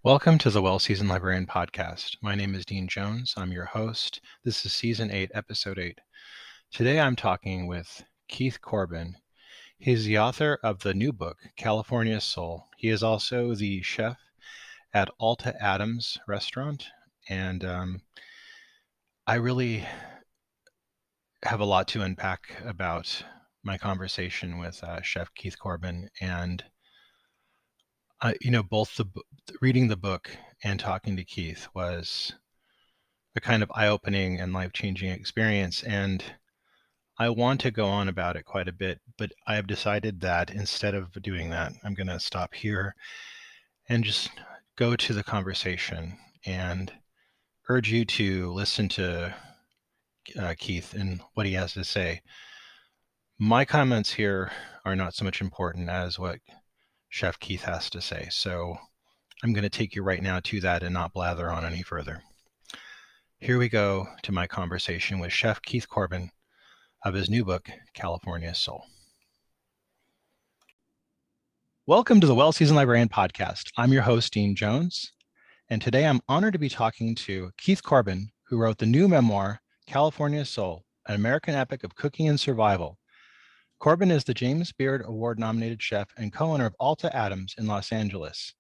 Welcome to the Well Seasoned Librarian Podcast. My name is Dean Jones. I'm your host. This is Season 8, Episode 8. Today I'm talking with Keith Corbin. He's the author of the new book, California Soul. He is also the chef at ALTA Adams Restaurant. And I really have a lot to unpack about my conversation with Chef Keith Corbin. And both reading the book and talking to Keith was a kind of eye-opening and life-changing experience. And I want to go on about it quite a bit, but I have decided that instead of doing that, I'm going to stop here and just go to the conversation and urge you to listen to Keith and what he has to say. My comments here are not so much important as what Chef Keith has to say. So I'm going to take you right now to that and not blather on any further. Here we go to my conversation with Chef Keith Corbin of his new book, California Soul. Welcome to the Well Seasoned Librarian Podcast. I'm your host, Dean Jones, and today I'm honored to be talking to Keith Corbin, who wrote the new memoir, California Soul, an American epic of cooking and survival. Corbin is the James Beard Award-nominated chef and co-owner of ALTA Adams in Los Angeles.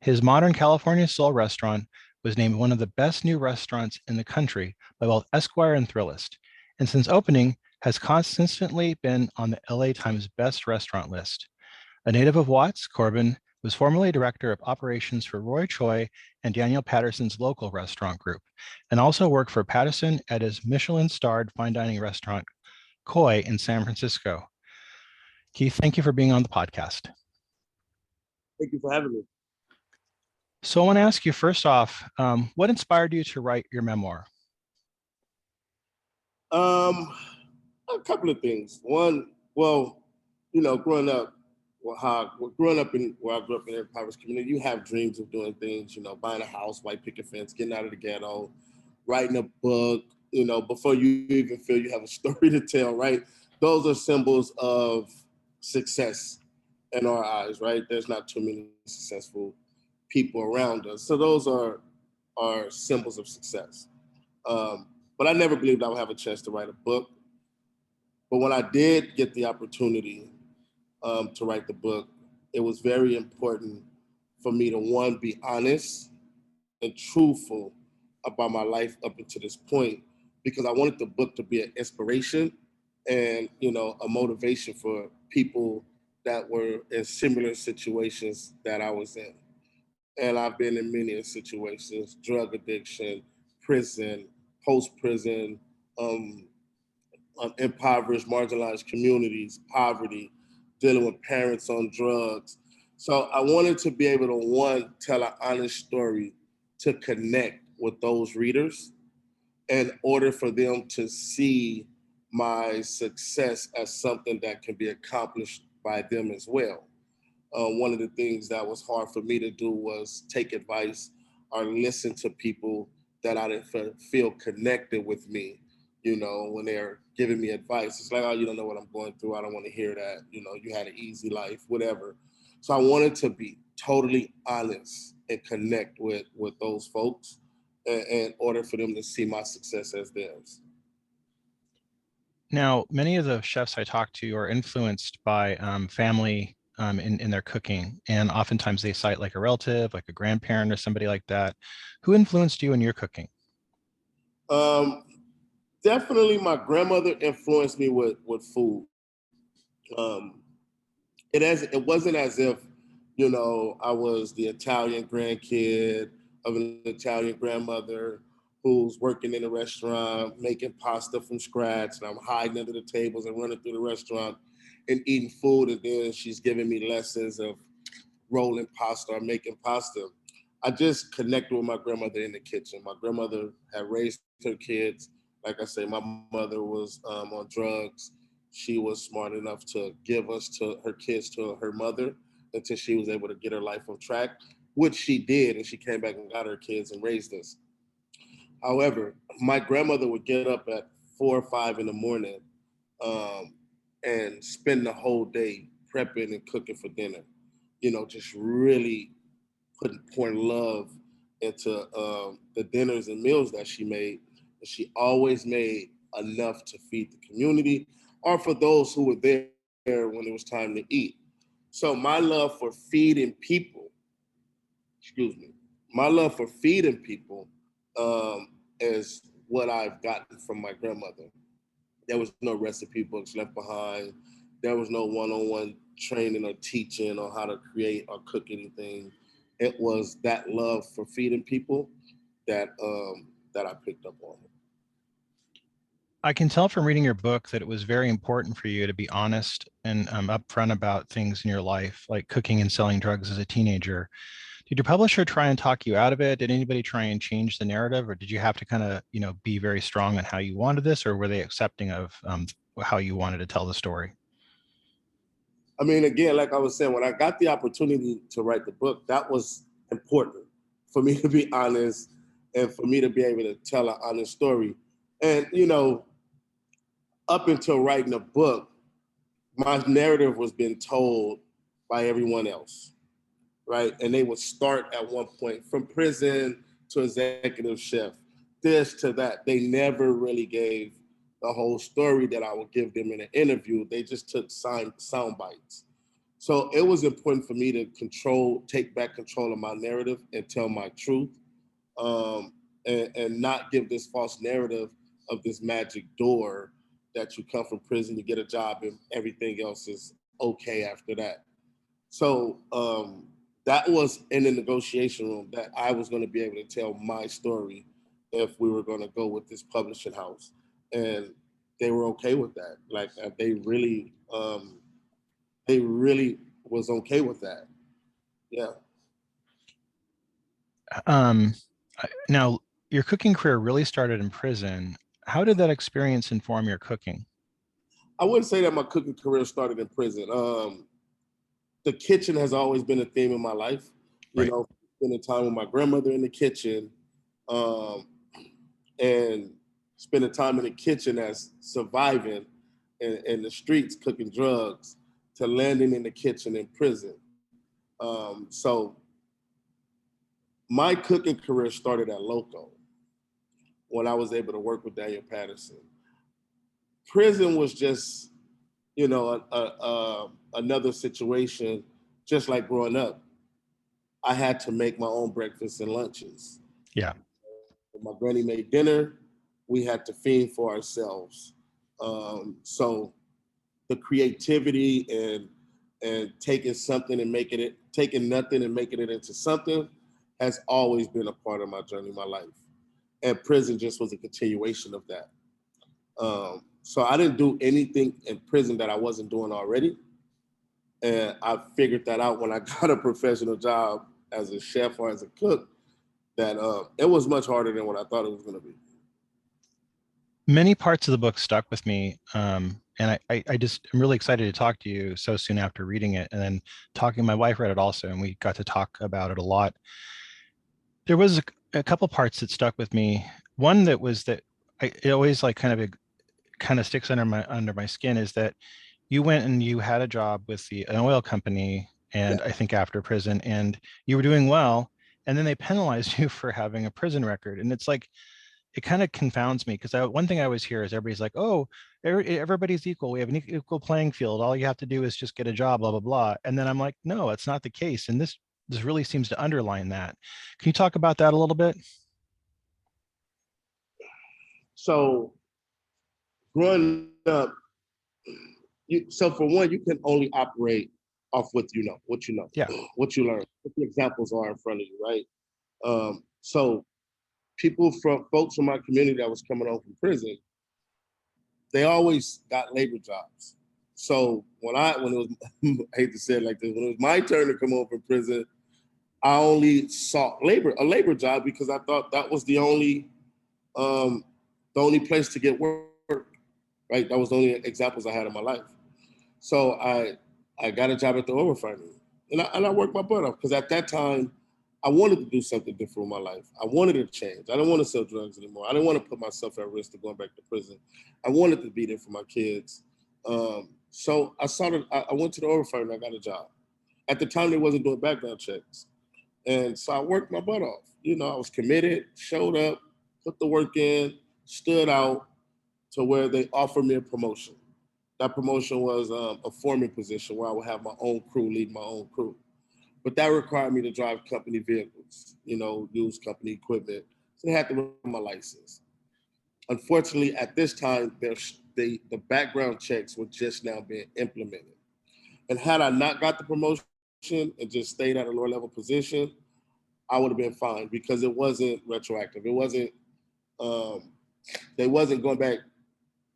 His modern California Soul restaurant was named one of the best new restaurants in the country by both Esquire and Thrillist, and since opening has consistently been on the LA Times best restaurant list. A native of Watts, Corbin was formerly director of operations for Choi and Daniel Patterson's Locol restaurant group, and also worked for Patterson at his Michelin-starred fine dining restaurant, Choi, in San Francisco. Keith, thank you for being on the podcast. Thank you for having me. So I want to ask you first off, what inspired you to write your memoir? A couple of things. One, growing up where I grew up in an impoverished community, you have dreams of doing things, buying a house, white picket fence, getting out of the ghetto, writing a book, before you even feel you have a story to tell, right? Those are symbols of success in our eyes, right? There's not too many successful people around us. So those are symbols of success. But I never believed I would have a chance to write a book. But when I did get the opportunity to write the book, it was very important for me to, one, be honest and truthful about my life up until this point, because I wanted the book to be an inspiration and, a motivation for people that were in similar situations that I was in. And I've been in many situations: drug addiction, prison, post-prison, impoverished, marginalized communities, poverty, dealing with parents on drugs. So I wanted to be able to, one, tell an honest story to connect with those readers in order for them to see my success as something that can be accomplished by them as well. One of the things that was hard for me to do was take advice or listen to people that I didn't feel connected with me, when they're giving me advice. It's like, oh, you don't know what I'm going through. I don't want to hear that. You had an easy life, whatever. So I wanted to be totally honest and connect with those folks in order for them to see my success as theirs. Now, many of the chefs I talk to are influenced by family in their cooking, and oftentimes they cite like a relative, like a grandparent or somebody like that. Who influenced you in your cooking? Definitely my grandmother influenced me with food. It wasn't as if, I was the Italian grandkid of an Italian grandmother who's working in a restaurant, making pasta from scratch, and I'm hiding under the tables and running through the restaurant and eating food, and then she's giving me lessons of rolling pasta or making pasta. I just connected with my grandmother in the kitchen. My grandmother had raised her kids. Like I say, my mother was on drugs. She was smart enough to give her kids to her mother until she was able to get her life on track, which she did, and she came back and got her kids and raised us. However, my grandmother would get up at 4 or 5 in the morning and spend the whole day prepping and cooking for dinner. Just really pouring love into the dinners and meals that she made. And she always made enough to feed the community or for those who were there when it was time to eat. So my love for feeding people, my love for feeding people is what I've gotten from my grandmother. There was no recipe books left behind. There was no one-on-one training or teaching on how to create or cook anything. It was that love for feeding people that that I picked up on. I can tell from reading your book that it was very important for you to be honest and upfront about things in your life, like cooking and selling drugs as a teenager. Did your publisher try and talk you out of it? Did anybody try and change the narrative, or did you have to kind of, be very strong on how you wanted this, or were they accepting of how you wanted to tell the story? I mean, again, like I was saying, when I got the opportunity to write the book, that was important for me to be honest and for me to be able to tell an honest story. And, up until writing a book, my narrative was being told by everyone else, right? And they would start at one point from prison to executive chef, this to that. They never really gave the whole story that I would give them in an interview. They just took sound bites. So it was important for me to take back control of my narrative and tell my truth, and not give this false narrative of this magic door that you come from prison to get a job and everything else is okay after that. So that was in the negotiation room, that I was going to be able to tell my story if we were going to go with this publishing house. And they were okay with that. Like they really was okay with that. Yeah. Now, your cooking career really started in prison. How did that experience inform your cooking? I wouldn't say that my cooking career started in prison. The kitchen has always been a theme in my life. Right. Spending time with my grandmother in the kitchen, and spending time in the kitchen as surviving in the streets, cooking drugs, to landing in the kitchen in prison. So my cooking career started at Locol when I was able to work with Daniel Patterson. Prison was just, another situation, just like growing up. I had to make my own breakfasts and lunches. Yeah. When my granny made dinner, we had to feed for ourselves. So the creativity and taking nothing and making it into something has always been a part of my journey, my life. And prison just was a continuation of that. So I didn't do anything in prison that I wasn't doing already. And I figured that out when I got a professional job as a chef or as a cook, that it was much harder than what I thought it was going to be. Many parts of the book stuck with me. And I'm really excited to talk to you so soon after reading it. And then my wife read it also, and we got to talk about it a lot. There was a couple parts that stuck with me. One that was that it always kind of sticks under my skin is that you went and you had a job with an oil company, and I think after prison, and you were doing well, and then they penalized you for having a prison record. And it's like, it kind of confounds me, because one thing I always hear is everybody's like, oh, everybody's equal. We have an equal playing field. All you have to do is just get a job, blah, blah, blah. And then I'm like, no, it's not the case. And this really seems to underline that. Can you talk about that a little bit? So growing up, so for one, you can only operate off what you know, Yeah. what you learn, what the examples are in front of you, right? So folks from my community that was coming home from prison, they always got labor jobs. So when it was, I hate to say it like this, when it was my turn to come home from prison, I only sought a labor job, because I thought that was the only place to get work, right? That was the only examples I had in my life. So I got a job at the oil refinery, and I worked my butt off, because at that time, I wanted to do something different with my life. I wanted to change. I didn't want to sell drugs anymore. I didn't want to put myself at risk of going back to prison. I wanted to be there for my kids. So I went to the oil refinery and I got a job. At the time, they wasn't doing background checks. And so I worked my butt off. You know, I was committed, showed up, put the work in, stood out to where they offered me a promotion. That promotion was a foreman position where I would have my own crew, lead my own crew. But that required me to drive company vehicles, you know, use company equipment. So they had to run my license. Unfortunately, at this time, the background checks were just now being implemented. And had I not got the promotion and just stayed at a lower level position, I would have been fine because it wasn't retroactive. It wasn't, they wasn't going back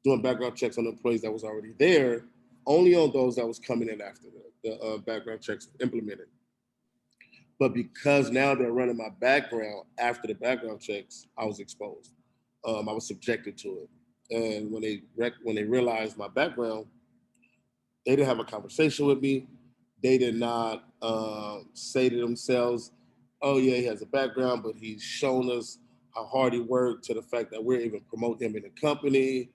doing background checks on employees that was already there, only on those that was coming in after the background checks implemented. But because now they're running my background after the background checks, I was exposed. I was subjected to it. And when they realized my background, they didn't have a conversation with me. They did not say to themselves, "Oh yeah, he has a background, but he's shown us how hard he worked," to the fact that we're even promoting him in the company,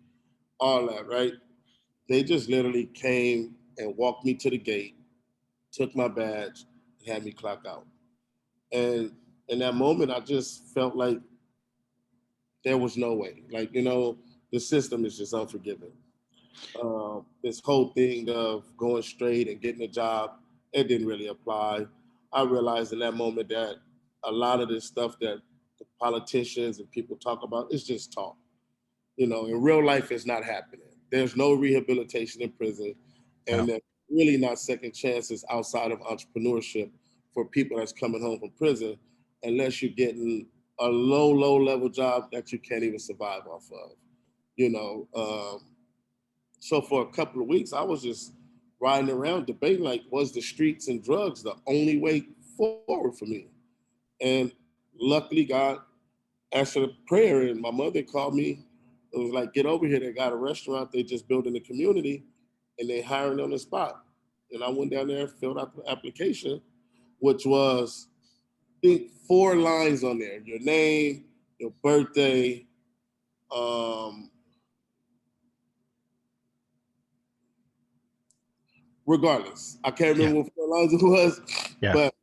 all that, right? They just literally came and walked me to the gate, took my badge, and had me clock out. And in that moment, I just felt like there was no way. Like, you know, the system is just unforgiving. This whole thing of going straight and getting a job, it didn't really apply. I realized in that moment that a lot of this stuff that the politicians and people talk about is just talk. You know, in real life, it's not happening. There's no rehabilitation in prison, Yeah. and there's really not second chances outside of entrepreneurship for people that's coming home from prison, unless you're getting a low level job that you can't even survive off of. You know, so for a couple of weeks, I was just riding around debating like, was the streets and drugs the only way forward for me? And luckily, God answered a prayer, and my mother called me. It was like, get over here. They got a restaurant they just built in the community, and they hiring on the spot. And I went down there and filled out the application, which was, I think, 4 lines on there: your name, your birthday, um, regardless. I can't Yeah. remember what 4 lines it was, Yeah. but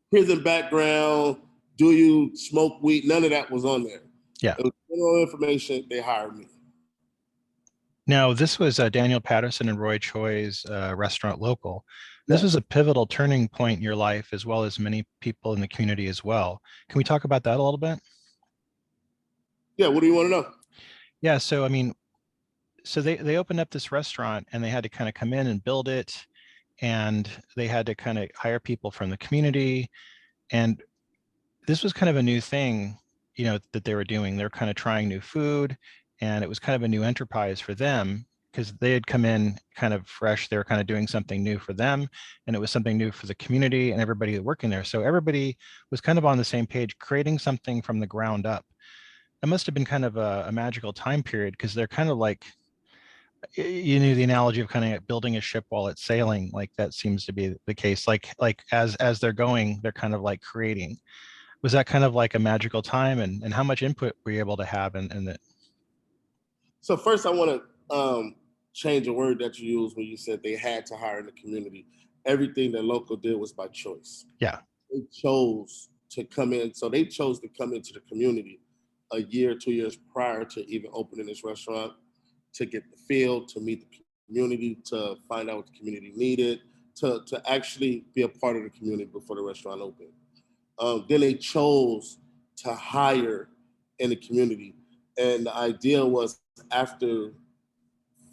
prison background, do you smoke weed? None of that was on there. Yeah. It was general information. They hired me. Now, this was Daniel Patterson and Roy Choi's restaurant Locol. This Yeah. was a pivotal turning point in your life, as well as many people in the community as well. Can we talk about that a little bit? Yeah. What do you want to know? Yeah. So, I mean, so they opened up this restaurant and they had to kind of come in and build it, and they had to kind of hire people from the community. And this was kind of a new thing, you know, that they were doing. They're kind of trying new food, and it was kind of a new enterprise for them because they had come in kind of fresh. They were kind of doing something new for them, and it was something new for the community and everybody working there. So everybody was kind of on the same page, creating something from the ground up. It must have been kind of a magical time period because they're kind of like, you knew the analogy of kind of building a ship while it's sailing. Like that seems to be the case. Like as they're going, they're kind of like creating. Was that kind of like a magical time, and how much input were you able to have in it? So first, I want to change a word that you used when you said they had to hire in the community. Everything that Locol did was by choice. Yeah. They chose to come in. So they chose to come into the community a year, 2 years prior to even opening this restaurant, to get the feel, to meet the community, to find out what the community needed, to actually be a part of the community before the restaurant opened. Then they chose to hire in the community. And the idea was, after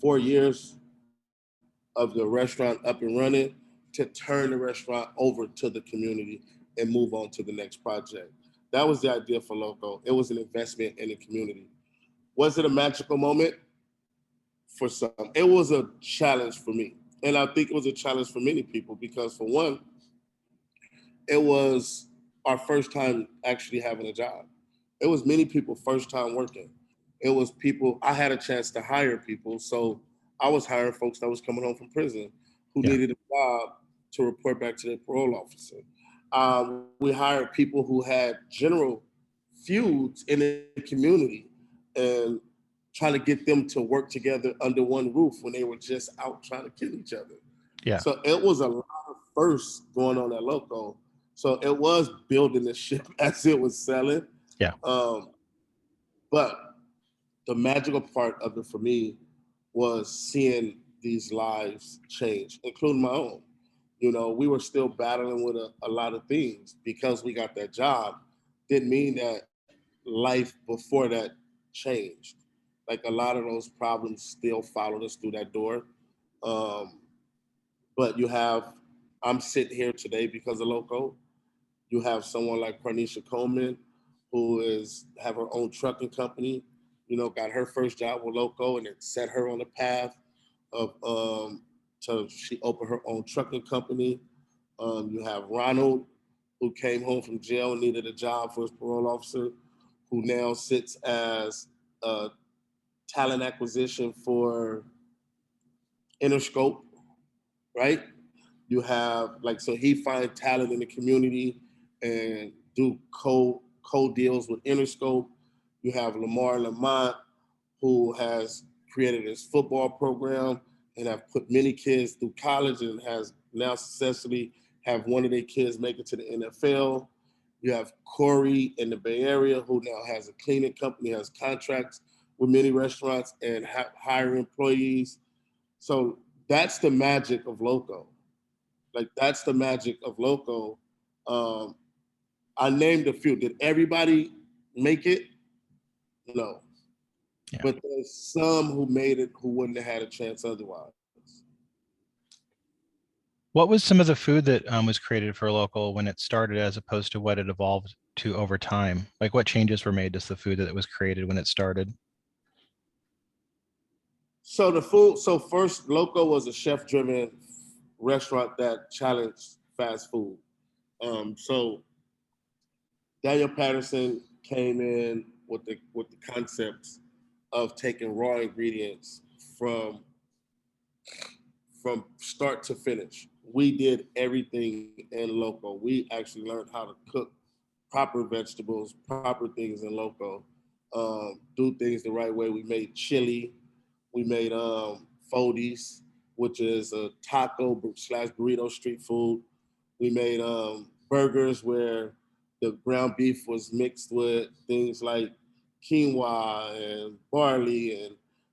4 years of the restaurant up and running, to turn the restaurant over to the community and move on to the next project. That was the idea for Locol. It was an investment in the community. Was it a magical moment? For some. It was a challenge for me. And I think it was a challenge for many people because, for one, it was our first time actually having a job. It was many people first time working. It was people, I had a chance to hire people. So I was hiring folks that was coming home from prison who Yeah. needed a job to report back to their parole officer. We hired people who had general feuds in the community and trying to get them to work together under one roof when they were just out trying to kill each other. Yeah. So it was a lot of firsts going on at Locol. So it was building the ship as it was selling. Yeah. But the magical part of it for me was seeing these lives change, including my own. You know, we were still battling with a lot of things because we got that job. Didn't mean that life before that changed. Like a lot of those problems still followed us through that door. Um, but I'm sitting here today because of Locol. You have someone like Cornisha Coleman, who have her own trucking company. You know, got her first job with Locol, and it set her on the path of so she opened her own trucking company. You have Ronald, who came home from jail and needed a job for his parole officer, who now sits as talent acquisition for Interscope, right? You have so he find talent in the community and do co deals with Interscope. You have Lamar Lamont, who has created his football program and have put many kids through college and has now successfully have one of their kids make it to the NFL. You have Corey in the Bay Area, who now has a cleaning company, has contracts with many restaurants and hire employees. So that's the magic of Locol. That's the magic of Locol. I named a few. Did everybody make it? No. Yeah. But there's some who made it who wouldn't have had a chance otherwise. What was some of the food that was created for Locol when it started as opposed to what it evolved to over time? Like what changes were made to the food that was created when it started? So the food, first Locol was a chef-driven restaurant that challenged fast food. So Daniel Patterson came in with the concepts of taking raw ingredients from start to finish. We did everything in Locol. We actually learned how to cook proper vegetables, proper things in Locol, do things the right way. We made chili. We made Fodies, which is a taco / burrito street food. We made burgers where the ground beef was mixed with things like quinoa and barley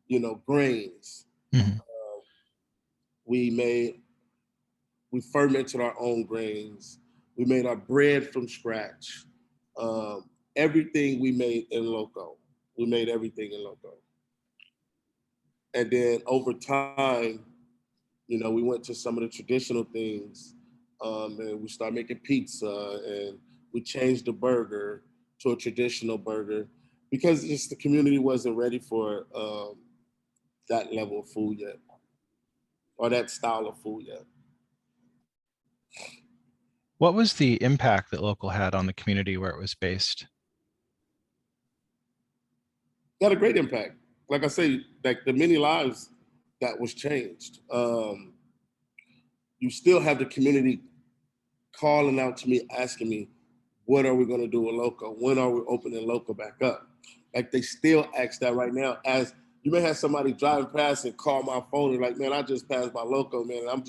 and, grains. Mm-hmm. We fermented our own grains. We made our bread from scratch. Everything we made in Locol. We made everything in Locol. And then over time, we went to some of the traditional things, and we started making pizza, and we changed the burger to a traditional burger because just the community wasn't ready for that level of food yet, or that style of food yet. What was the impact that Locol had on the community where it was based? It had a great impact. Like I say, like the many lives that was changed. You still have the community calling out to me, asking me, what are we going to do with Locol? When are we opening Locol back up? Like they still ask that right now. As you may have somebody driving past and call my phone and like, man, I just passed by Locol, man. And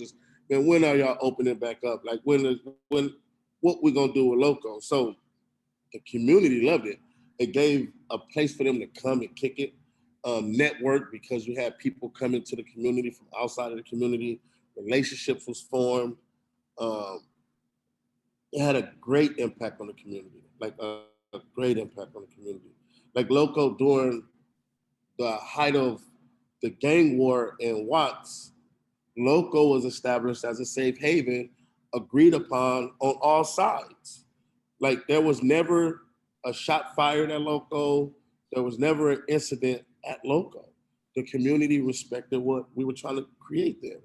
man, when are y'all opening back up? Like what we going to do with Locol? So the community loved it. It gave a place for them to come and kick it. Network, because you had people coming to the community from outside of the community. Relationships was formed. It had a great impact on the community, like a great impact on the community. Like Locol during the height of the gang war in Watts, Locol was established as a safe haven, agreed upon on all sides. Like there was never a shot fired at Locol. There was never an incident at Locol. The community respected what we were trying to create there.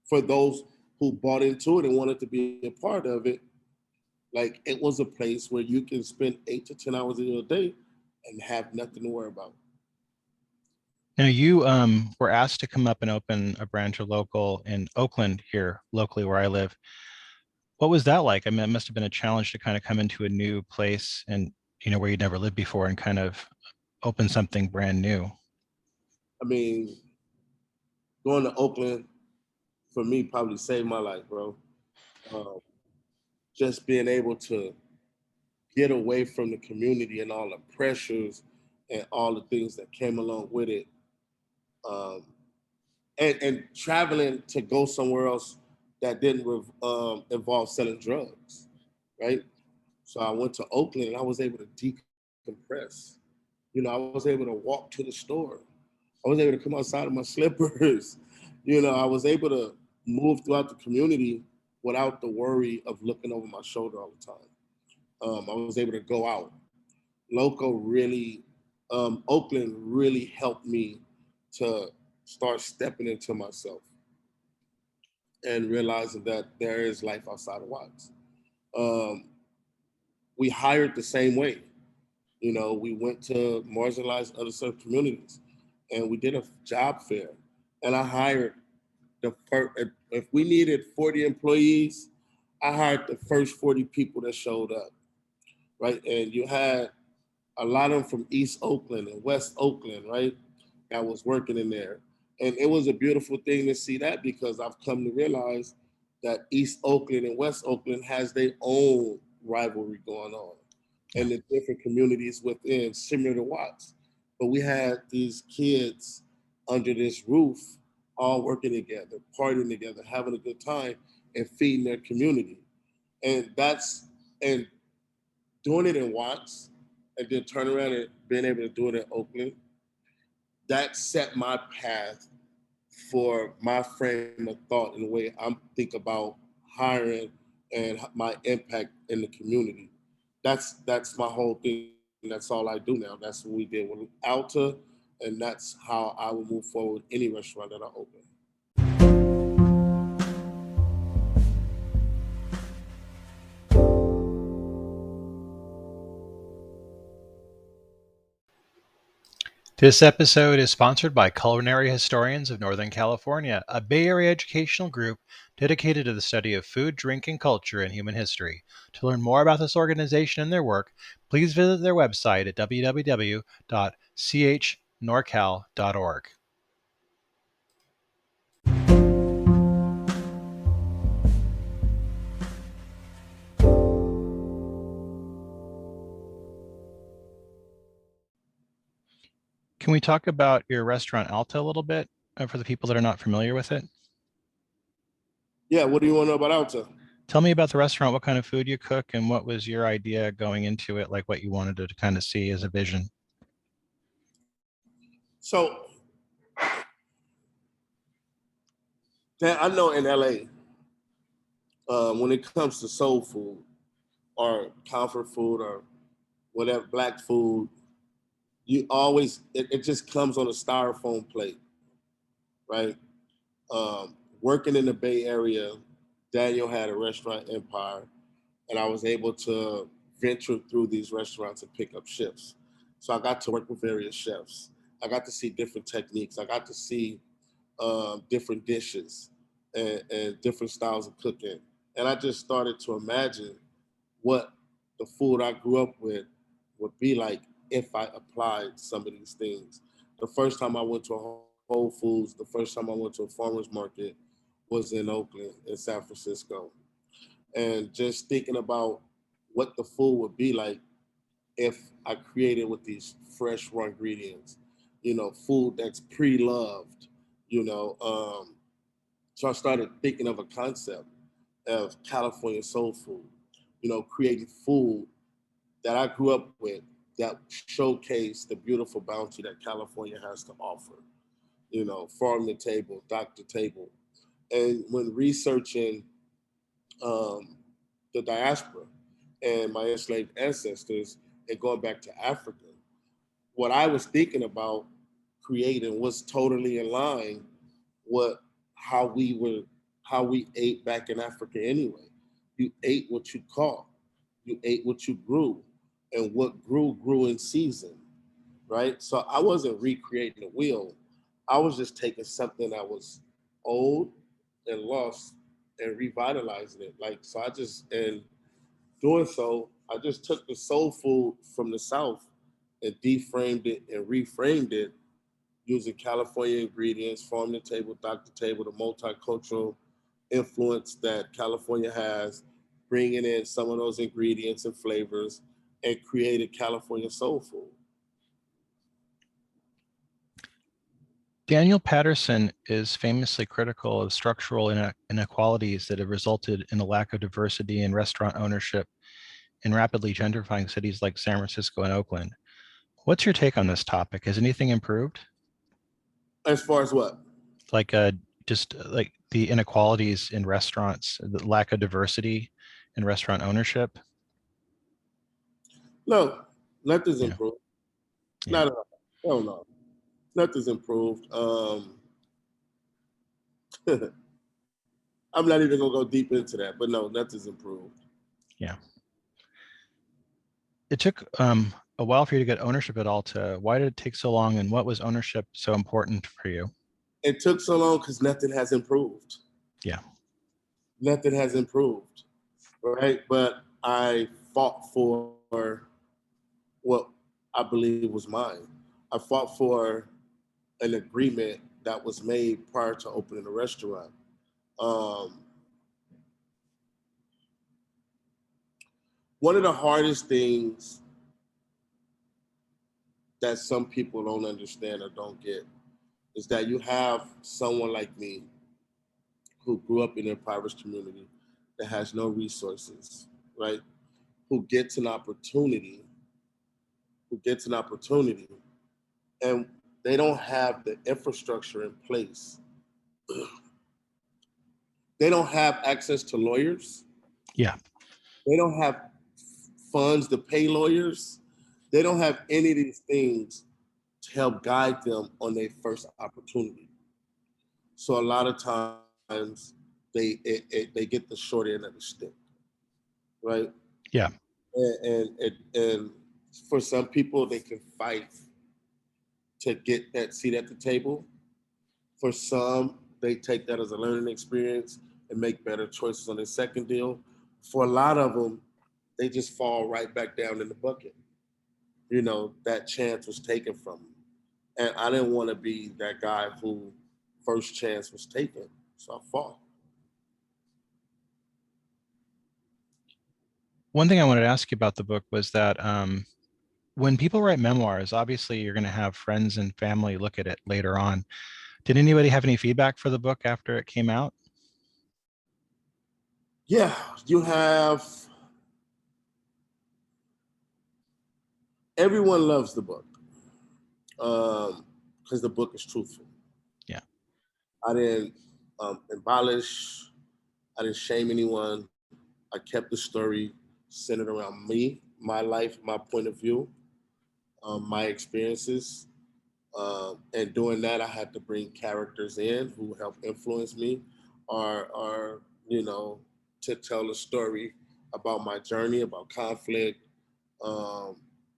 For those who bought into it and wanted to be a part of it, like it was a place where you can spend 8 to 10 hours in your day and have nothing to worry about. Now you were asked to come up and open a branch of Locol in Oakland here locally where I live. What was that like? I mean, it must have been a challenge to kind of come into a new place and, where you'd never lived before and kind of open something brand new. I mean, going to Oakland for me probably saved my life, bro. just being able to get away from the community and all the pressures and all the things that came along with it. Um, and traveling to go somewhere else that didn't involve selling drugs, right? So I went to Oakland and I was able to decompress. I was able to walk to the store. I was able to come outside of my slippers. I was able to move throughout the community without the worry of looking over my shoulder all the time. I was able to go out. Oakland really helped me to start stepping into myself and realizing that there is life outside of Watts. We hired the same way. We went to marginalized, underserved communities, and we did a job fair. And I hired the first. If we needed 40 employees, I hired the first 40 people that showed up, right? And you had a lot of them from East Oakland and West Oakland, right? That was working in there. And it was a beautiful thing to see that, because I've come to realize that East Oakland and West Oakland has their own rivalry going on, and the different communities within, similar to Watts. But we had these kids under this roof, all working together, partying together, having a good time, and feeding their community. And doing it in Watts, and then turn around and being able to do it in Oakland, that set my path for my frame of thought and the way I'm think about hiring and my impact in the community. That's my whole thing. That's all I do now. That's what we did with ALTA, and that's how I will move forward with any restaurant that I open. This episode is sponsored by Culinary Historians of Northern California, a Bay Area educational group dedicated to the study of food, drink, and culture in human history. To learn more about this organization and their work, please visit their website at www.chnorcal.org. Can we talk about your restaurant ALTA a little bit for the people that are not familiar with it? Yeah, what do you want to know about ALTA? Tell me about the restaurant, what kind of food you cook, and what was your idea going into it, like what you wanted to kind of see as a vision. So, I know in LA, when it comes to soul food or comfort food or whatever, black food, it just comes on a styrofoam plate, right? Working in the Bay Area, Daniel had a restaurant empire, and I was able to venture through these restaurants and pick up shifts. So I got to work with various chefs. I got to see different techniques. I got to see different dishes and different styles of cooking. And I just started to imagine what the food I grew up with would be like if I applied some of these things. The first time I went to a Whole Foods, the first time I went to a farmer's market was in Oakland, in San Francisco. And just thinking about what the food would be like if I created with these fresh raw ingredients, food that's pre-loved, so I started thinking of a concept of California soul food, creating food that I grew up with that showcase the beautiful bounty that California has to offer, farm to table, dock to table. And when researching the diaspora and my enslaved ancestors and going back to Africa, what I was thinking about creating was totally in line with how we ate back in Africa anyway. You ate what you caught, you ate what you grew, and what grew in season, right? So I wasn't recreating the wheel. I was just taking something that was old and lost and revitalizing it. And doing so, I just took the soul food from the South and deframed it and reframed it using California ingredients, farm to table, dock to table, the multicultural influence that California has, bringing in some of those ingredients and flavors and created California soul food. Daniel Patterson is famously critical of structural inequalities that have resulted in a lack of diversity in restaurant ownership in rapidly gentrifying cities like San Francisco and Oakland. What's your take on this topic? Has anything improved? As far as what? Like just like the inequalities in restaurants, the lack of diversity in restaurant ownership? No, nothing's Yeah. improved. Yeah. Not at all. Hell no. Nothing's improved. I'm not even gonna go deep into that, but no, nothing's improved. Yeah. It took a while for you to get ownership at ALTA. Why did it take so long, and what was ownership so important for you? It took so long because nothing has improved. Yeah. Nothing has improved, right? But I fought for what I believe was mine. I fought for an agreement that was made prior to opening the restaurant. One of the hardest things that some people don't understand or don't get is that you have someone like me who grew up in an impoverished community that has no resources, right? Who gets an opportunity, and they don't have the infrastructure in place. They don't have access to lawyers. Yeah. They don't have funds to pay lawyers. They don't have any of these things to help guide them on their first opportunity. So a lot of times they get the short end of the stick, right? Yeah. And for some people, they can fight to get that seat at the table. For some, they take that as a learning experience and make better choices on their second deal. For a lot of them, they just fall right back down in the bucket. You know, that chance was taken from them. And I didn't want to be that guy who first chance was taken, so I fought. One thing I wanted to ask you about the book was that when people write memoirs, obviously you're going to have friends and family look at it later on. Did anybody have any feedback for the book after it came out? Yeah, you have, everyone loves the book because the book is truthful. Yeah. I didn't embellish, I didn't shame anyone. I kept the story centered around me, my life, my point of view, my experiences. And doing that, I had to bring characters in who helped influence me or you know, to tell a story about my journey, about conflict,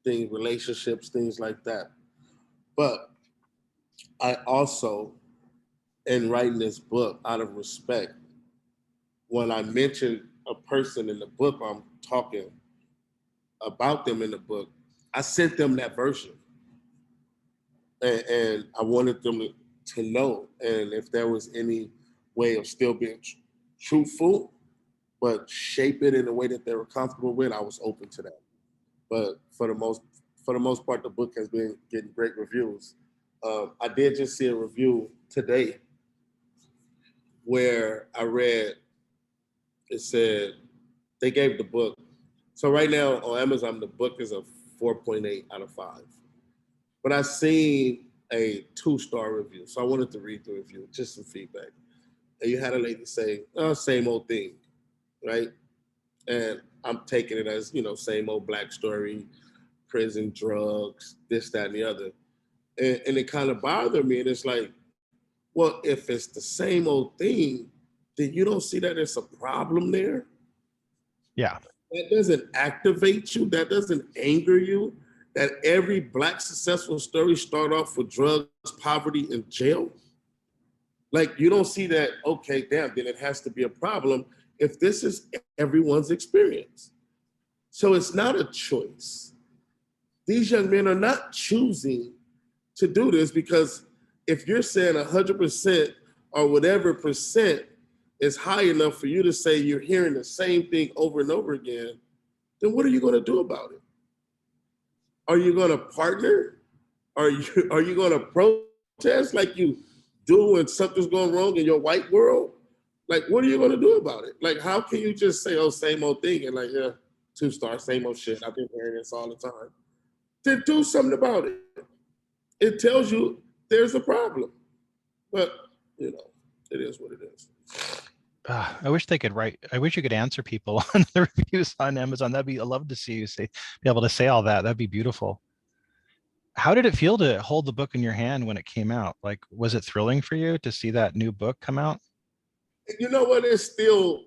things, relationships, things like that. But I also, in writing this book, out of respect, when I mention a person in the book, I'm talking about them in the book, I sent them that version. And I wanted them to know. And if there was any way of still being truthful, but shape it in a way that they were comfortable with, I was open to that. But for the most part, the book has been getting great reviews. I did just see a review today where I read, it said, they gave the book. So right now on Amazon, the book is a 4.8 out of 5. But I seen a 2-star review. So I wanted to read the review, just some feedback. And you had a lady say, oh, same old thing, right? And I'm taking it as, you know, same old Black story, prison, drugs, this, that, and the other. And it kind of bothered me. And it's like, well, if it's the same old thing, then you don't see that there's a problem there? Yeah. That doesn't activate you? That doesn't anger you? That every Black successful story start off with drugs, poverty, and jail? Like, you don't see that, okay, damn, then it has to be a problem if this is everyone's experience. So it's not a choice. These young men are not choosing to do this, because if you're saying 100% or whatever percent is high enough for you to say you're hearing the same thing over and over again, then what are you going to do about it? Are you going to partner? Are you going to protest like you do when something's going wrong in your white world? Like, what are you going to do about it? Like, how can you just say, oh, same old thing, and like, yeah, 2-star, same old shit. I've been hearing this all the time. Then do something about it. It tells you there's a problem. But, you know, it is what it is. I wish they could write. I wish you could answer people on the reviews on Amazon. I'd love to see you be able to say all that. That'd be beautiful. How did it feel to hold the book in your hand when it came out? Like, was it thrilling for you to see that new book come out? You know what? I'm still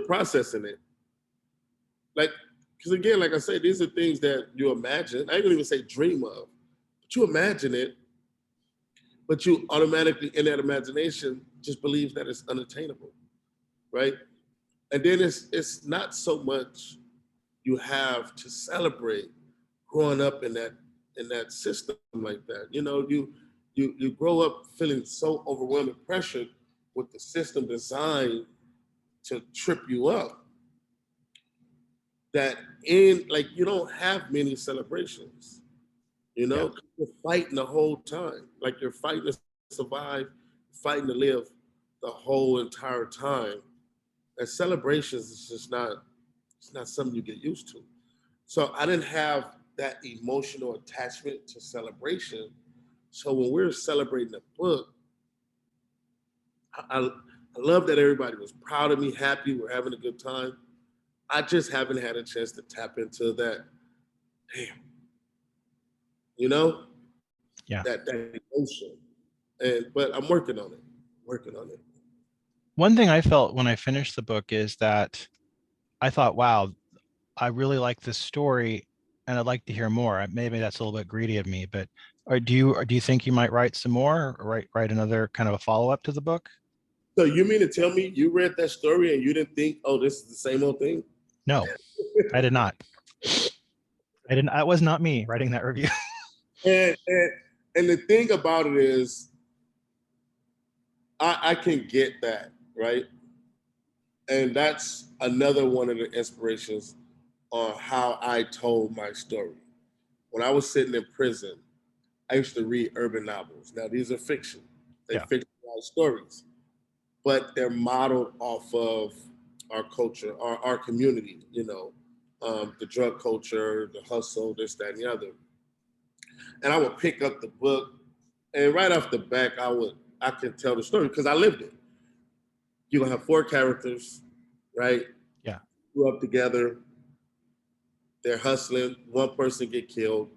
processing it. Like, because again, like I said, these are things that you imagine. I ain't gonna even say dream of, but you imagine it, but you automatically, in that imagination, just believe that it's unattainable, right? And then it's not so much you have to celebrate growing up in that system like that. You know, you grow up feeling so overwhelming pressure with the system designed to trip you up that you don't have many celebrations. You know, Yeah. you're fighting the whole time. Like you're fighting to survive, fighting to live the whole entire time. And celebrations is just it's not something you get used to. So I didn't have that emotional attachment to celebration. So when we're celebrating the book, I love that everybody was proud of me, happy, we're having a good time. I just haven't had a chance to tap into that, damn, you know, Yeah. that emotion. But I'm working on it. One thing I felt when I finished the book is that I thought, wow, I really like this story and I'd like to hear more. Maybe that's a little bit greedy of me, but do you think you might write some more or write another kind of a follow-up to the book? So you mean to tell me you read that story and you didn't think, oh, this is the same old thing? No, I did not. I didn't. That was not me writing that review. And the thing about it is, I can get that, right? And that's another one of the inspirations on how I told my story. When I was sitting in prison, I used to read urban novels. Now these are fiction; they Yeah. fictionalized stories, but they're modeled off of our culture, our community. You know, the drug culture, the hustle, this, that, and the other. And I would pick up the book, and right off the back, I could tell the story because I lived it. You're gonna have 4 characters, right? Yeah. Grew up together. They're hustling. One person get killed.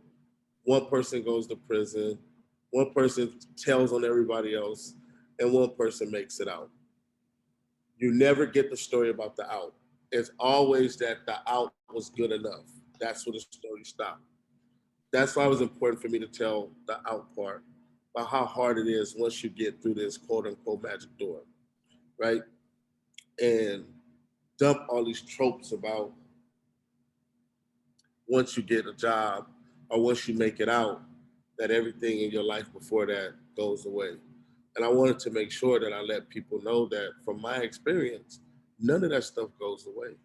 One person goes to prison. One person tells on everybody else, and one person makes it out. You never get the story about the out. It's always that the out was good enough. That's where the story stopped. That's why it was important for me to tell the out part about how hard it is once you get through this quote unquote magic door, right? And dump all these tropes about once you get a job or once you make it out, that everything in your life before that goes away. And I wanted to make sure that I let people know that from my experience, none of that stuff goes away.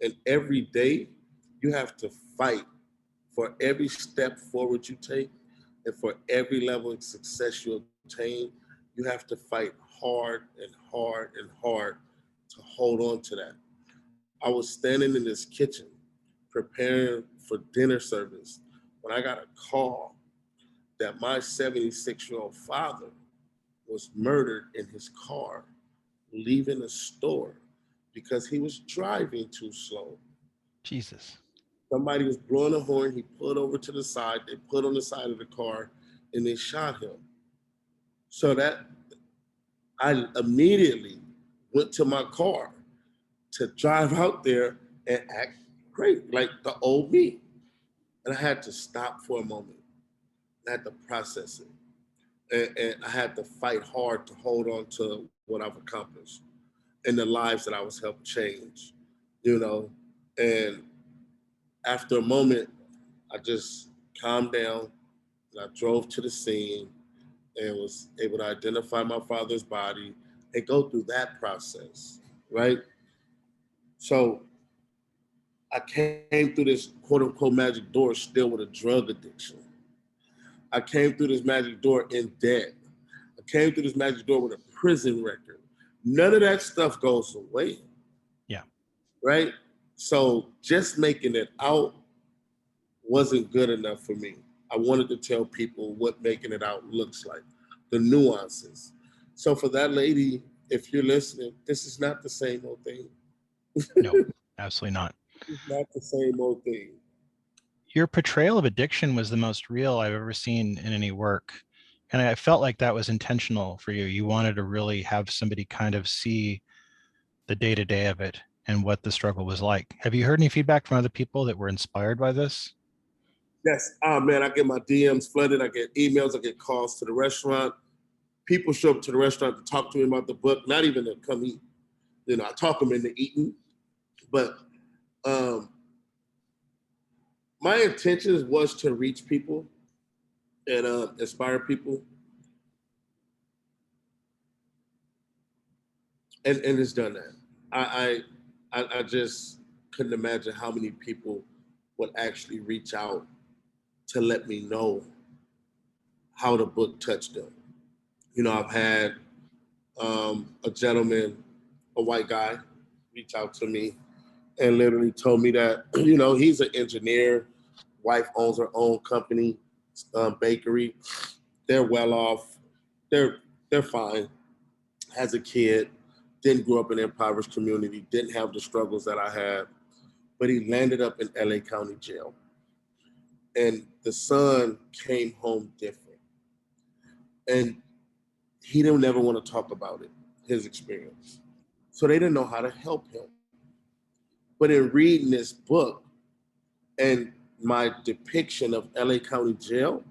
And every day you have to fight for every step forward you take and for every level of success you obtain. You have to fight hard and hard and hard to hold on to that. I was standing in this kitchen preparing for dinner service when I got a call that my 76-year-old father was murdered in his car leaving a store because he was driving too slow. Jesus. Somebody was blowing a horn. He pulled over to the side. They put on the side of the car and they shot him. So that I immediately went to my car to drive out there and act crazy, like the old me. And I had to stop for a moment. I had to process it. And I had to fight hard to hold on to what I've accomplished and the lives that I was helping change, you know. And after a moment, I just calmed down and I drove to the scene and was able to identify my father's body. and go through that process, right? So I came through this quote unquote magic door still with a drug addiction. I came through this magic door in debt. I came through this magic door with a prison record. None of that stuff goes away. Yeah. Right? So just making it out wasn't good enough for me. I wanted to tell people what making it out looks like, the nuances. So for that lady, if you're listening, this is not the same old thing. No, absolutely not. It's not the same old thing. Your portrayal of addiction was the most real I've ever seen in any work. And I felt like that was intentional for you. You wanted to really have somebody kind of see the day-to-day of it and what the struggle was like. Have you heard any feedback from other people that were inspired by this? Yes. Oh man, I get my DMs flooded. I get emails. I get calls to the restaurant. People show up to the restaurant to talk to me about the book, not even to come eat. You know, I talk them into eating. But my intentions was to reach people and inspire people. And it's done that. I just couldn't imagine how many people would actually reach out to let me know how the book touched them. You know, I've had a gentleman, a white guy, reach out to me and literally told me that, you know, he's an engineer, wife owns her own company, bakery. They're well off. They're fine. Has a kid, didn't grow up in an impoverished community, didn't have the struggles that I had, but he landed up in LA County Jail. And the son came home different. And he didn't ever want to talk about it, his experience. So they didn't know how to help him. But in reading this book and my depiction of LA County Jail,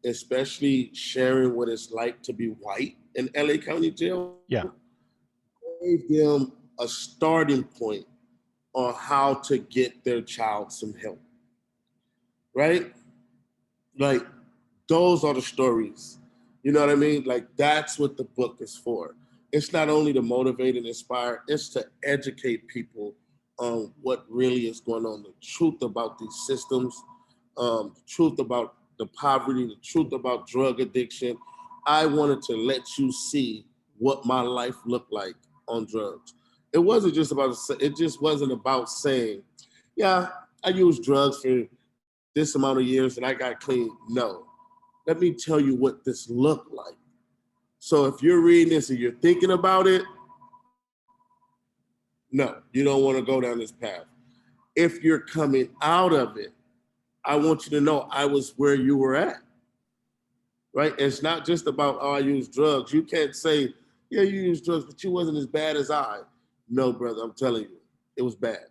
especially sharing what it's like to be white in LA County Jail, Yeah. gave them a starting point on how to get their child some help. Right? Like, those are the stories. You know what I mean? Like, that's what the book is for. It's not only to motivate and inspire, it's to educate people on what really is going on, the truth about these systems, the truth about the poverty, the truth about drug addiction. I wanted to let you see what my life looked like on drugs. It just wasn't about saying, yeah, I used drugs for this amount of years and I got clean. No, let me tell you what this looked like. So if you're reading this and you're thinking about it, no, you don't want to go down this path. If you're coming out of it, I want you to know I was where you were at, right? It's not just about, oh, I use drugs. You can't say, yeah, you use drugs, but you wasn't as bad as I. No, brother, I'm telling you, it was bad.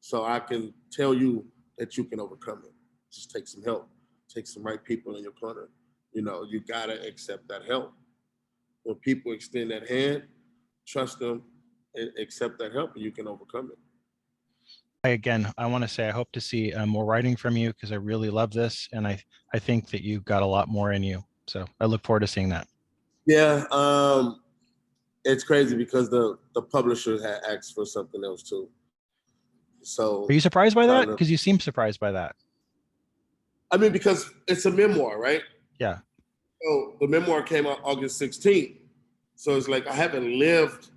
So I can tell you that you can overcome it. Just take some help. Take some right people in your corner. You know, you gotta accept that help. When people extend that hand, trust them and accept that help, and you can overcome it. I want to say I hope to see more writing from you because I really love this, and I think that you've got a lot more in you. So I look forward to seeing that. Yeah, it's crazy because the publisher had asked for something else too. So are you surprised by that? Because you seem surprised by that. I mean, because it's a memoir, right? Yeah. So the memoir came out August 16th. So it's like I haven't lived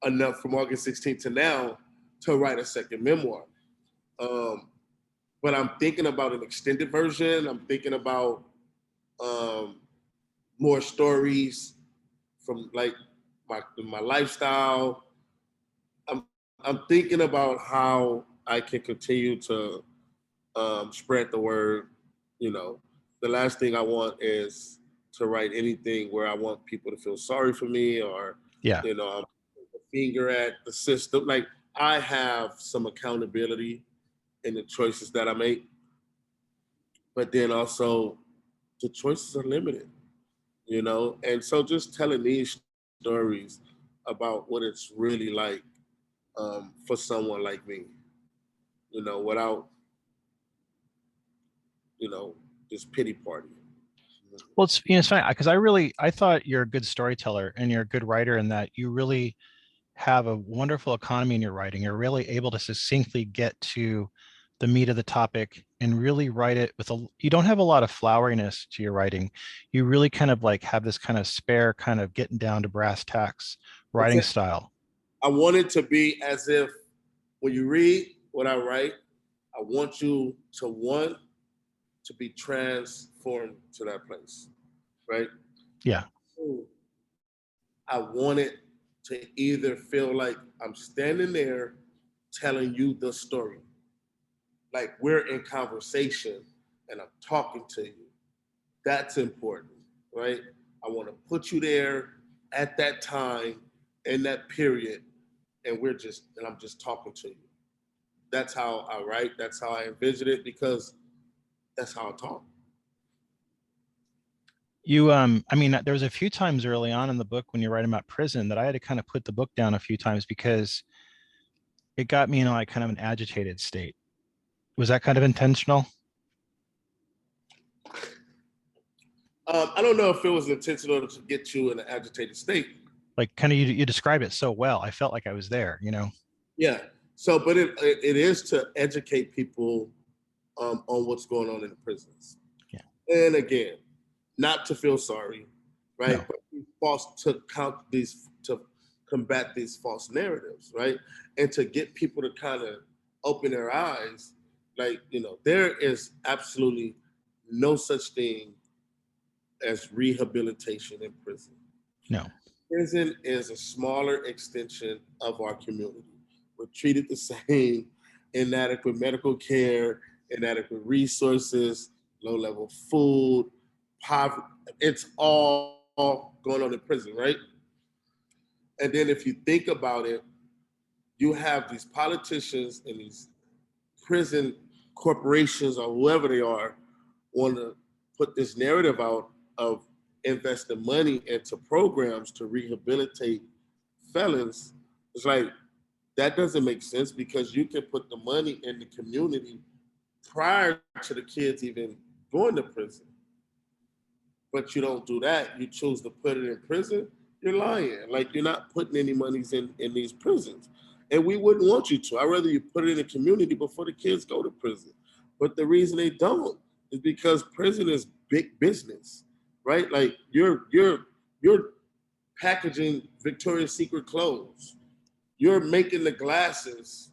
enough from August 16th to now to write a second memoir. But I'm thinking about an extended version. I'm thinking about more stories from like my lifestyle. I'm thinking about how I can continue to spread the word. You know, the last thing I want is to write anything where I want people to feel sorry for me or, Yeah. you know, I'm a finger at the system. Like, I have some accountability in the choices that I make, but then also the choices are limited, you know? And so just telling these stories about what it's really like for someone like me, you know, without, you know, this pity party. Well, it's funny because I thought you're a good storyteller and you're a good writer in that you really have a wonderful economy in your writing. You're really able to succinctly get to the meat of the topic and really write it with you don't have a lot of floweriness to your writing. You really kind of like have this kind of spare kind of getting down to brass tacks writing style. I want it to be as if when you read what I write, I want you to want to be transformed to that place, right? Yeah. I want it to either feel like I'm standing there telling you the story, like we're in conversation and I'm talking to you. That's important, right? I want to put you there at that time in that period, and I'm just talking to you. That's how I write. That's how I envision it because that's how I talk. I mean, there was a few times early on in the book when you're writing about prison that I had to kind of put the book down a few times because it got me in like kind of an agitated state. Was that kind of intentional? I don't know if it was intentional to get you in an agitated state. Like kind of you describe it so well. I felt like I was there, you know? Yeah. So, but it is to educate people on what's going on in the prisons. Yeah. And again, not to feel sorry, right? No. But to combat these false narratives, right? And to get people to kind of open their eyes, like, there is absolutely no such thing as rehabilitation in prison. No. Prison is a smaller extension of our community. We're treated the same, inadequate medical care, inadequate resources, low-level food, poverty. It's all going on in prison, right? And then if you think about it, you have these politicians and these prison corporations or whoever they are want to put this narrative out of investing money into programs to rehabilitate felons. It's like, that doesn't make sense because you can put the money in the community prior to the kids even going to prison. But you don't do that. You choose to put it in prison. You're lying. Like, you're not putting any monies in these prisons. And we wouldn't want you to. I'd rather you put it in the community before the kids go to prison. But the reason they don't is because prison is big business, right? Like, you're packaging Victoria's Secret clothes. You're making the glasses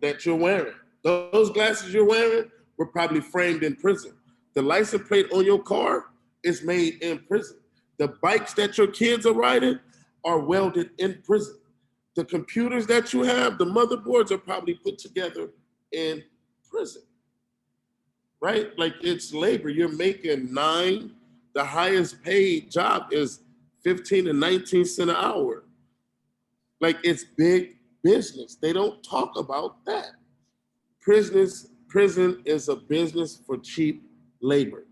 that you're wearing. Those glasses you're wearing were probably framed in prison. The license plate on your car is made in prison. The bikes that your kids are riding are welded in prison. The computers that you have, the motherboards are probably put together in prison, right? Like, it's labor. You're making $9. The highest paid job is 15 to 19 cents an hour. Like, it's big business. They don't talk about that. Prison is a business for cheap labor,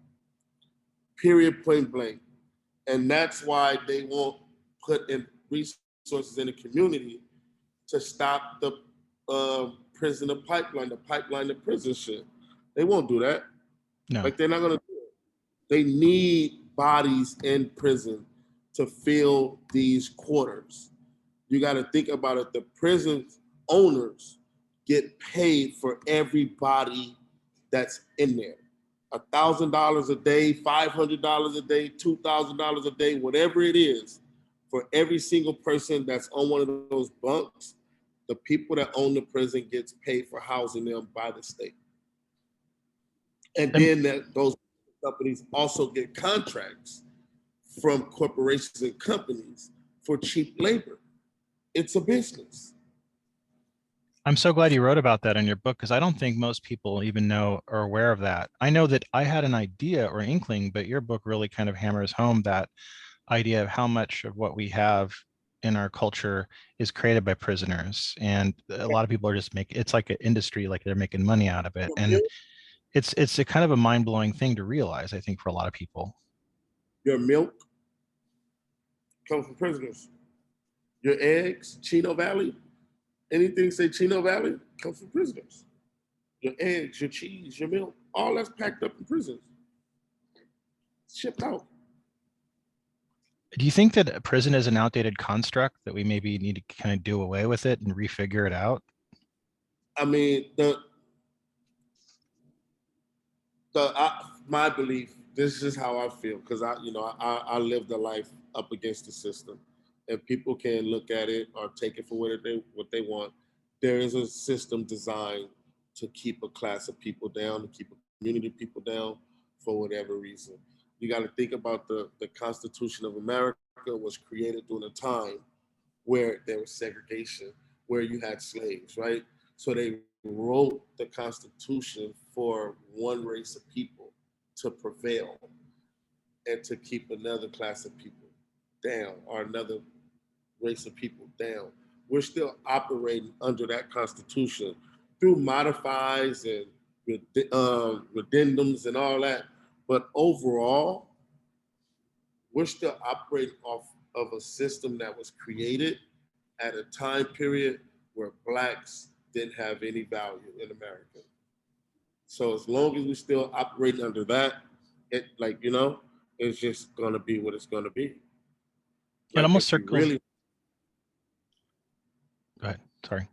period, point blank. And that's why they won't put in resources in the community to stop the prisoner pipeline, the pipeline to prison shit. They won't do that. No. Like, they're not gonna do it. They need bodies in prison to fill these quarters. You got to think about it. The prison owners get paid for everybody that's in there. $1,000 a day, $500 a day, $2,000 a day, whatever it is, for every single person that's on one of those bunks. The people that own the prison gets paid for housing them by the state. And then those companies also get contracts from corporations and companies for cheap labor. It's a business. I'm so glad you wrote about that in your book because I don't think most people even know or aware of that. I know that I had an idea or inkling, but your book really kind of hammers home that idea of how much of what we have in our culture is created by prisoners. And a lot of people are just it's like an industry, like they're making money out of it. And it's a kind of a mind-blowing thing to realize, I think, for a lot of people. Your milk comes from prisoners. Your eggs, Chino Valley, anything say Chino Valley comes from prisoners. Your eggs, your cheese, your milk, all that's packed up in prisons. shipped out. Do you think that prison is an outdated construct that we maybe need to kind of do away with it and refigure it out? I mean, my belief, this is how I feel, because I lived a life up against the system, and people can look at it or take it for what they want. There is a system designed to keep a class of people down, to keep a community of people down for whatever reason. You got to think about the Constitution of America was created during a time where there was segregation, where you had slaves, right? So they wrote the Constitution for one race of people to prevail and to keep another class of people down, or another race of people down. We're still operating under that Constitution through modifies and addendums and all that. But overall, we're still operating off of a system that was created at a time period where Blacks didn't have any value in America. So as long as we're still operating under that, it's just gonna be what it's gonna be. It almost circles. Go ahead. Sorry.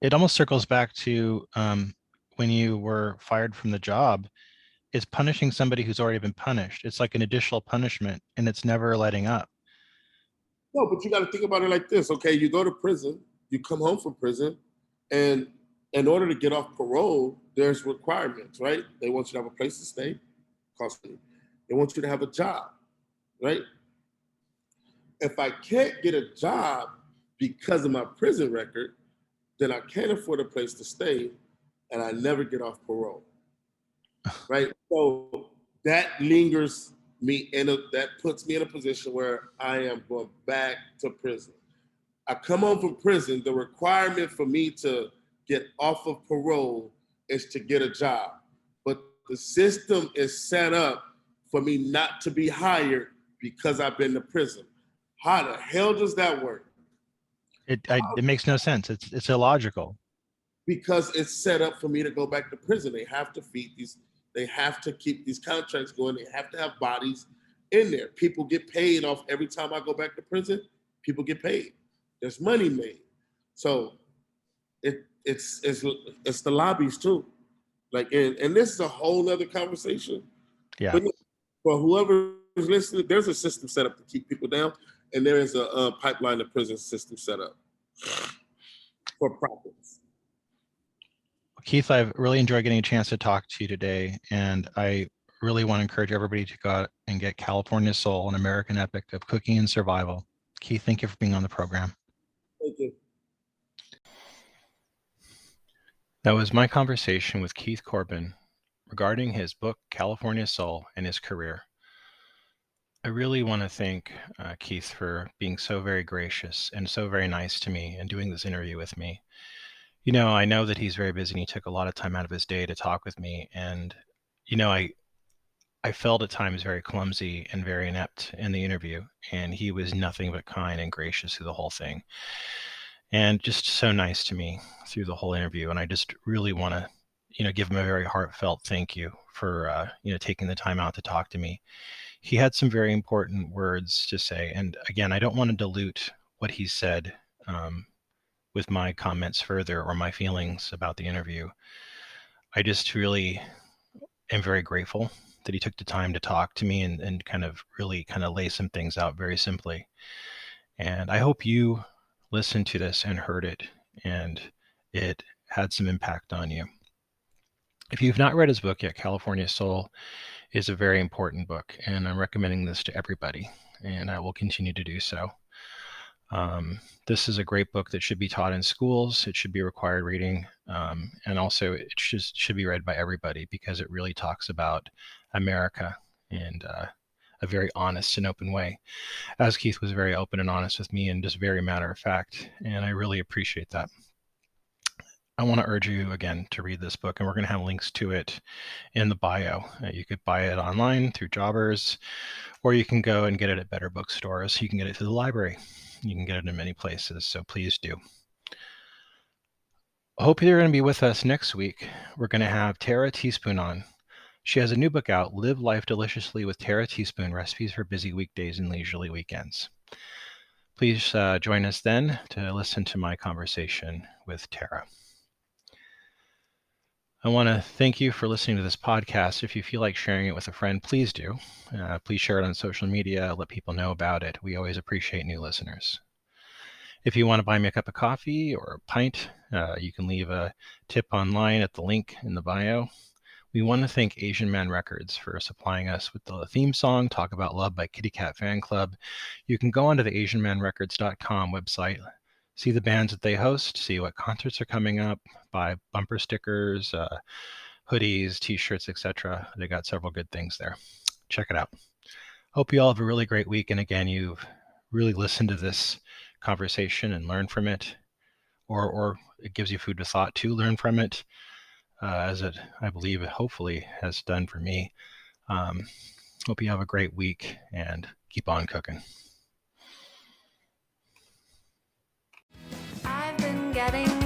It almost circles back to when you were fired from the job. It's punishing somebody who's already been punished. It's like an additional punishment, and it's never letting up. No, but you got to think about it like this. Okay, you go to prison, you come home from prison, and in order to get off parole, there's requirements, right? They want you to have a place to stay, constantly. They want you to have a job, right? If I can't get a job because of my prison record, then I can't afford a place to stay, and I never get off parole, right? So that lingers me that puts me in a position where I am going back to prison. I come home from prison, the requirement for me to get off of parole is to get a job. But the system is set up for me not to be hired because I've been to prison. How the hell does that work? It makes no sense. It's illogical. Because it's set up for me to go back to prison. They have to feed these, they have to keep these contracts going. They have to have bodies in there. People get paid off every time I go back to prison. People get paid. There's money made. So it's the lobbies too. Like, and this is a whole nother conversation. Yeah. But for whoever is listening, there's a system set up to keep people down, and there is a pipeline to prison system set up for profits. Keith, I've really enjoyed getting a chance to talk to you today, and I really want to encourage everybody to go out and get California Soul, an American epic of cooking and survival. Keith, thank you for being on the program. Thank you. That was my conversation with Keith Corbin regarding his book, California Soul, and his career. I really want to thank Keith for being so very gracious and so very nice to me and doing this interview with me. You know, I know that he's very busy and he took a lot of time out of his day to talk with me. And, you know, I felt at times very clumsy and very inept in the interview, and he was nothing but kind and gracious through the whole thing. And just so nice to me through the whole interview. And I just really want to, you know, give him a very heartfelt thank you for, you know, taking the time out to talk to me. He had some very important words to say. And again, I don't want to dilute what he said with my comments further or my feelings about the interview. I just really am very grateful that he took the time to talk to me and kind of really kind of lay some things out very simply. And I hope you listened to this and heard it and it had some impact on you. If you've not read his book yet, California Soul is a very important book, and I'm recommending this to everybody, and I will continue to do so. This is a great book that should be taught in schools. It should be required reading, and also it should be read by everybody because it really talks about America in a very honest and open way, as Keith was very open and honest with me and just very matter of fact, and I really appreciate that. I want to urge you again to read this book, and we're going to have links to it in the bio. You could buy it online through Jobbers, or you can go and get it at better bookstores. You can get it through the library. You can get it in many places, so please do. I hope you're going to be with us next week. We're going to have Tara Teaspoon on. She has a new book out, Live Life Deliciously with Tara Teaspoon, Recipes for Busy Weekdays and Leisurely Weekends. Please join us then to listen to my conversation with Tara. I want to thank you for listening to this podcast. If you feel like sharing it with a friend, please do. Please share it on social media, let people know about it. We always appreciate new listeners. If you want to buy me a cup of coffee or a pint, you can leave a tip online at the link in the bio. We want to thank Asian Man Records for supplying us with the theme song, Talk About Love by Kitty Cat Fan Club. You can go onto the AsianManRecords.com website, see the bands that they host, see what concerts are coming up, buy bumper stickers, hoodies, t-shirts, etc. They got several good things there. Check it out. Hope you all have a really great week. And again, you've really listened to this conversation and learned from it, or it gives you food for thought to learn from it, as it, I believe, hopefully has done for me. Hope you have a great week and keep on cooking. I've been getting